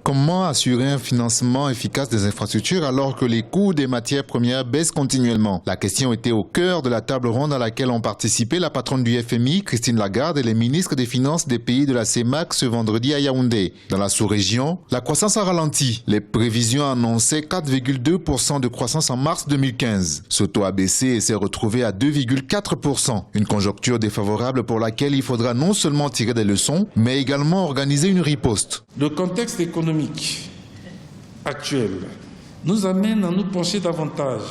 Comment assurer un financement efficace des infrastructures alors que les coûts des matières premières baissent continuellement? La question était au cœur de la table ronde à laquelle ont participé la patronne du FMI, Christine Lagarde, et les ministres des Finances des pays de la CEMAC ce vendredi à Yaoundé. Dans la sous-région, la croissance a ralenti. Les prévisions annonçaient 4,2% de croissance en mars 2015. Ce taux a baissé et s'est retrouvé à 2,4%. Une conjoncture défavorable pour laquelle il faudra non seulement tirer des leçons, mais également organiser une riposte. Le contexte économique actuel nous amène à nous pencher davantage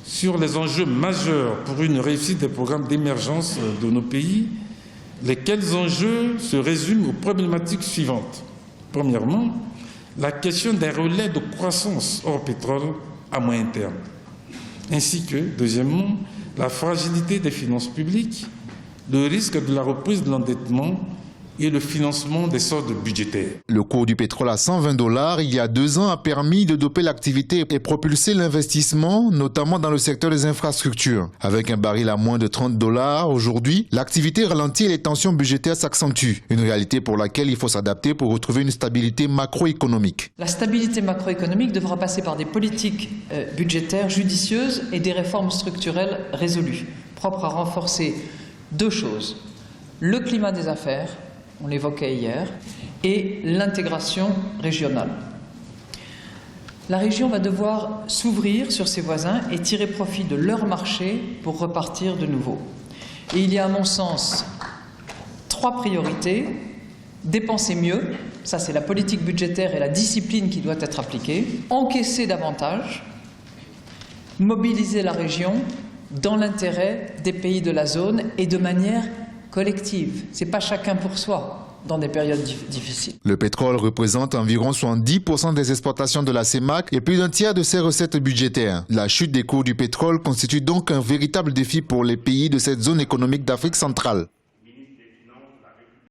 sur les enjeux majeurs pour une réussite des programmes d'émergence de nos pays, lesquels enjeux se résument aux problématiques suivantes. Premièrement, la question des relais de croissance hors pétrole à moyen terme, ainsi que, deuxièmement, la fragilité des finances publiques, le risque de la reprise de l'endettement et le financement des soldes budgétaires. Le cours du pétrole à $120 il y a 2 ans a permis de doper l'activité et propulser l'investissement, notamment dans le secteur des infrastructures. Avec un baril à moins de $30 aujourd'hui, l'activité ralentit et les tensions budgétaires s'accentuent. Une réalité pour laquelle il faut s'adapter pour retrouver une stabilité macroéconomique. La stabilité macroéconomique devra passer par des politiques budgétaires judicieuses et des réformes structurelles résolues, propres à renforcer 2 choses. Le climat des affaires, on l'évoquait hier, et l'intégration régionale. La région va devoir s'ouvrir sur ses voisins et tirer profit de leur marché pour repartir de nouveau. Et il y a à mon sens 3 priorités. Dépenser mieux, ça c'est la politique budgétaire et la discipline qui doit être appliquée. Encaisser davantage, mobiliser la région dans l'intérêt des pays de la zone et de manière collective. Ce n'est pas chacun pour soi dans des périodes difficiles. Le pétrole représente environ 70% des exportations de la CEMAC et plus d'un tiers de ses recettes budgétaires. La chute des cours du pétrole constitue donc un véritable défi pour les pays de cette zone économique d'Afrique centrale.